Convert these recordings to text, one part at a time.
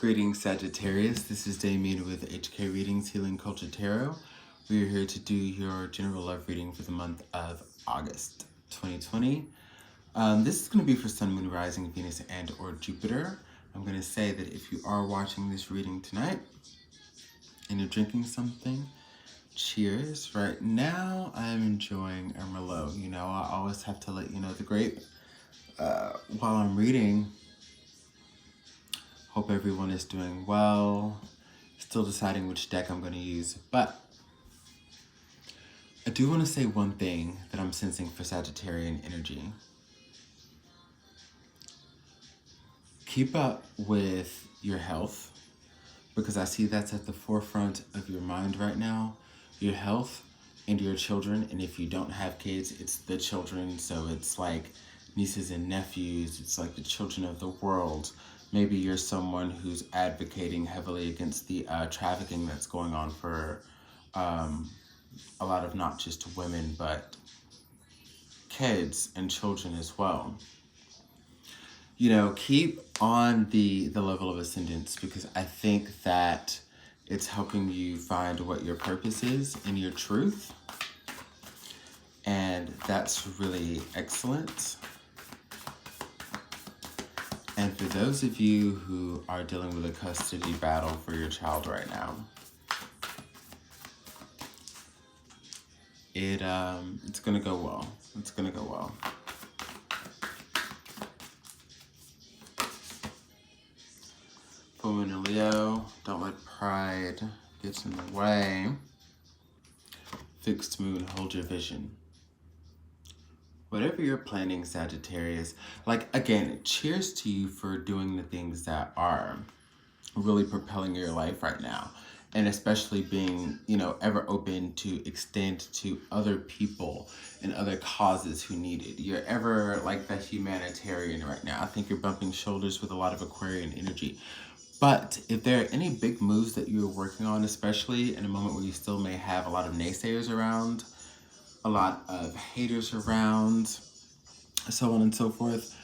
Greetings, Sagittarius. This is Damien with HK Readings Healing Culture Tarot. We are here to do your general love reading for the month of August 2020. This is going to be for Sun, Moon, Rising, Venus, and or Jupiter. I'm going to say that if you are watching this reading tonight and you're drinking something, cheers. Right now, I'm enjoying a Merlot. You know, I always have to let you know the grape while I'm reading. Hope everyone is doing well. Still deciding which deck I'm going to use. But I do want to say one thing that I'm sensing for Sagittarian energy. Keep up with your health, because I see that's at the forefront of your mind right now. Your health and your children. And if you don't have kids, it's the children. So it's like nieces and nephews. It's like the children of the world. Maybe you're someone who's advocating heavily against the trafficking that's going on for a lot of not just women, but kids and children as well. You know, keep on the level of ascendance, because I think that it's helping you find what your purpose is and your truth. And that's really excellent. And for those of you who are dealing with a custody battle for your child right now, it's gonna go well. It's gonna go well. Full Moon in Leo, don't let pride get in the way. Fixed Moon, hold your vision. Whatever you're planning, Sagittarius, like, again, cheers to you for doing the things that are really propelling your life right now. And especially being, you know, ever open to extend to other people and other causes who need it. You're ever like the humanitarian right now. I think you're bumping shoulders with a lot of Aquarian energy. But if there are any big moves that you're working on, especially in a moment where you still may have a lot of naysayers around, a lot of haters around, so on and so forth,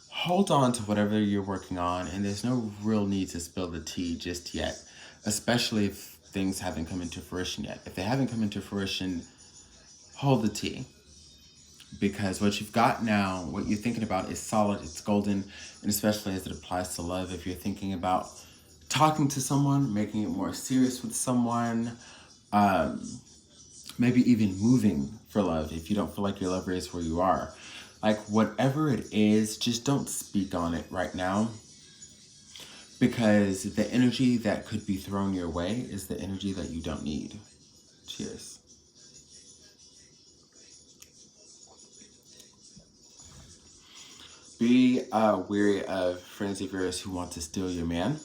hold on to whatever you're working on, and there's no real need to spill the tea just yet, especially if things haven't come into fruition yet. If they haven't come into fruition, hold the tea, because what you've got now, what you're thinking about is solid, it's golden, and especially as it applies to love. If you're thinking about talking to someone, making it more serious with someone, maybe even moving for love if you don't feel like your lover is where you are. Like, whatever it is, just don't speak on it right now, because the energy that could be thrown your way is the energy that you don't need. Cheers. Be wary of friends of yours who want to steal your man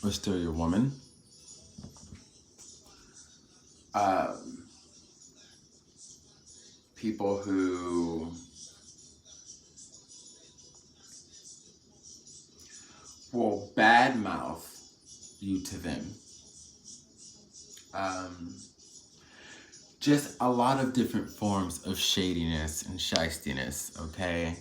or steal your woman. People who will badmouth you to them. Just a lot of different forms of shadiness and shystiness, okay?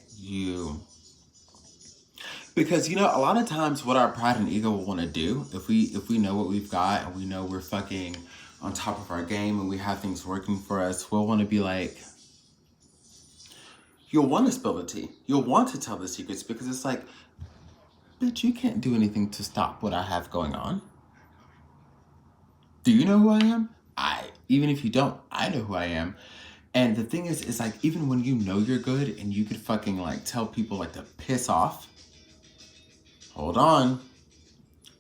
Because, you know, a lot of times what our pride and ego will want to do, if we know what we've got and we know we're fucking on top of our game and we have things working for us, we'll want to be like, you'll want to spill the tea. You'll want to tell the secrets, because it's like, bitch, you can't do anything to stop what I have going on. Do you know who I am? Even if you don't, I know who I am. And the thing is like, even when you know you're good and you could fucking like tell people like to piss off, hold on,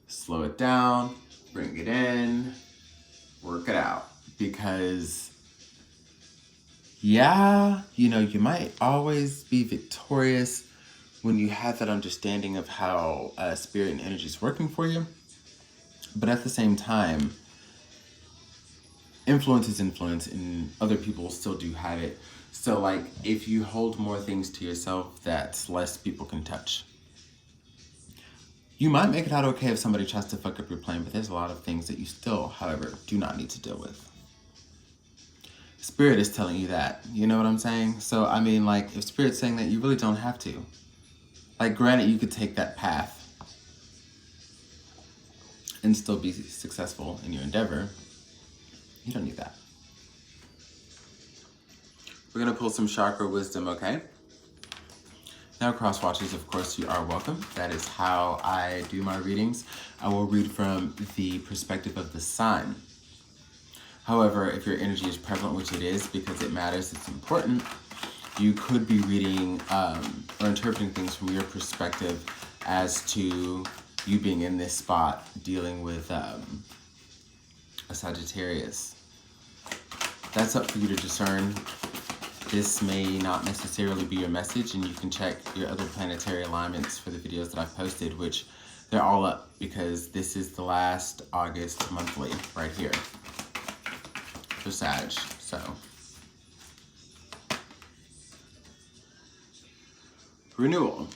slow it down, bring it in, work it out. Because yeah, you know, you might always be victorious when you have that understanding of how spirit and energy is working for you. But at the same time, influence is influence, and other people still do have it. So like, if you hold more things to yourself, that's less people can touch. You might make it out okay if somebody tries to fuck up your plan, but there's a lot of things that you still, however, do not need to deal with. Spirit is telling you that, you know what I'm saying? So, I mean, like, if Spirit's saying that, you really don't have to. Like, granted, you could take that path. and still be successful in your endeavor, you don't need that. We're going to pull some chakra wisdom, okay? Now, cross watchers, of course, you are welcome. That is how I do my readings. I will read from the perspective of the sun. However, if your energy is prevalent, which it is because it matters, it's important, you could be reading or interpreting things from your perspective as to you being in this spot dealing with a Sagittarius. That's up for you to discern. This may not necessarily be your message, and you can check your other planetary alignments for the videos that I've posted, which they're all up because this is the last August monthly right here for Sag. So renewal.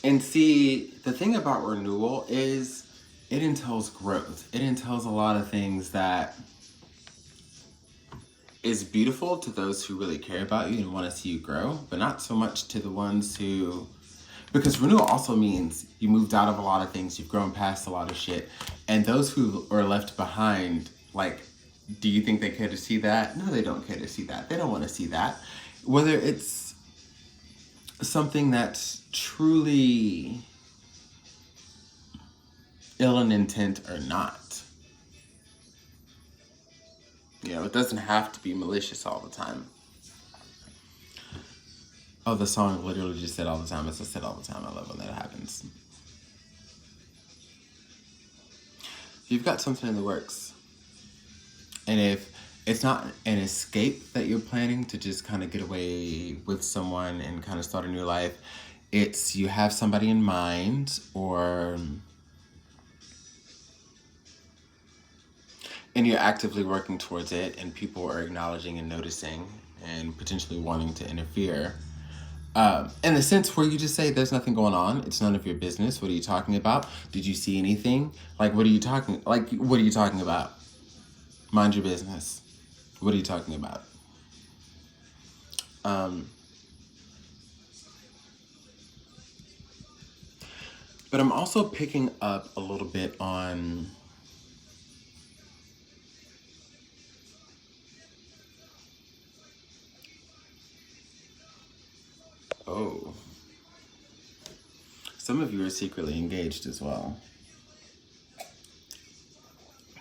And see, the thing about renewal is it entails growth. It entails a lot of things that is beautiful to those who really care about you and want to see you grow, but not so much to the ones who, because renewal also means you moved out of a lot of things, you've grown past a lot of shit, and those who are left behind, like, do you think they care to see that? No, they don't care to see that. They don't want to see that. Whether it's something that's truly ill in intent or not. You know, it doesn't have to be malicious all the time. Oh, the song literally just said all the time. As I said all the time. I love when that happens. You've got something in the works. And if it's not an escape that you're planning to just kind of get away with someone and kind of start a new life, it's you have somebody in mind, or and you're actively working towards it, and people are acknowledging and noticing and potentially wanting to interfere. In the sense where you just say, there's nothing going on. It's none of your business. What are you talking about? Did you see anything? Like, what are you talking about? Mind your business. What are you talking about? But I'm also picking up a little bit on some of you are secretly engaged as well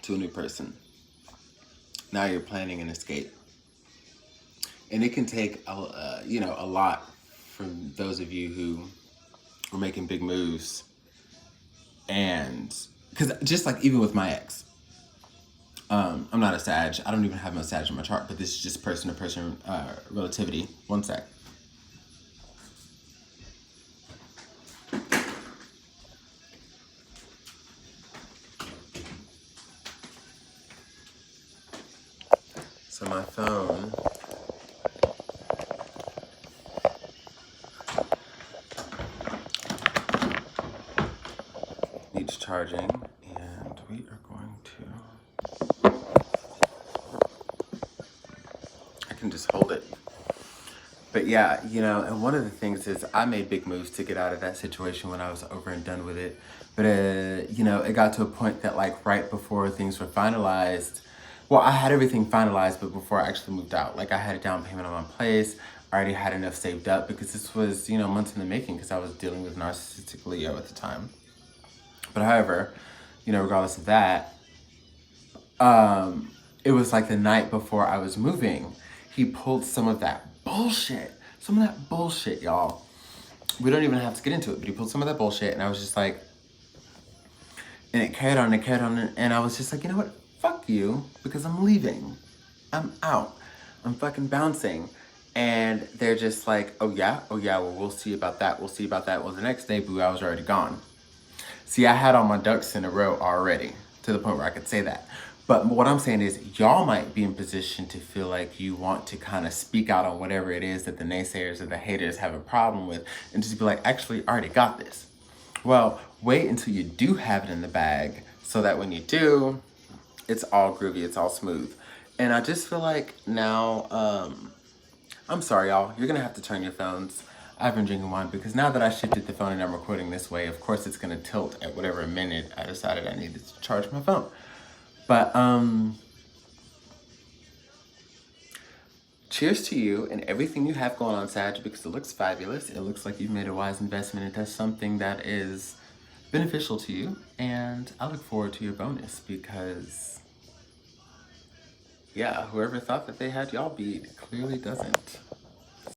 to a new person. Now you're planning an escape. And it can take, a lot from those of you who are making big moves. And, because just like even with my ex, I'm not a Sag. I don't even have my Sag in my chart, but this is just person-to-person relativity. One sec. So my phone needs charging, and we are going to, I can just hold it. But yeah, and one of the things is I made big moves to get out of that situation when I was over and done with it. But, it got to a point that like right before things were finalized, well, I had everything finalized, but before I actually moved out, like I had a down payment on my place. I already had enough saved up because this was, months in the making because I was dealing with narcissistic Leo at the time. But however, regardless of that, it was like the night before I was moving, he pulled some of that bullshit, y'all. We don't even have to get into it, but he pulled some of that bullshit, and I was just like, and it carried on, and I was just like, you know what? Fuck you, because I'm leaving. I'm out. I'm fucking bouncing. And they're just like, oh yeah, well, we'll see about that. Well, the next day, boo, I was already gone. See, I had all my ducks in a row already, to the point where I could say that. But what I'm saying is, y'all might be in position to feel like you want to kind of speak out on whatever it is that the naysayers or the haters have a problem with, and just be like, actually, I already got this. Well, wait until you do have it in the bag, so that when you do, it's all groovy, it's all smooth. And I just feel like now, I'm sorry, y'all, you're gonna have to turn your phones. I've been drinking wine because now that I shifted the phone and I'm recording this way, of course it's gonna tilt at whatever minute I decided I needed to charge my phone. But cheers to you and everything you have going on, Sag, because it looks fabulous. It looks like you've made a wise investment into something that is beneficial to you, and I look forward to your bonus because, yeah, whoever thought that they had y'all beat clearly doesn't.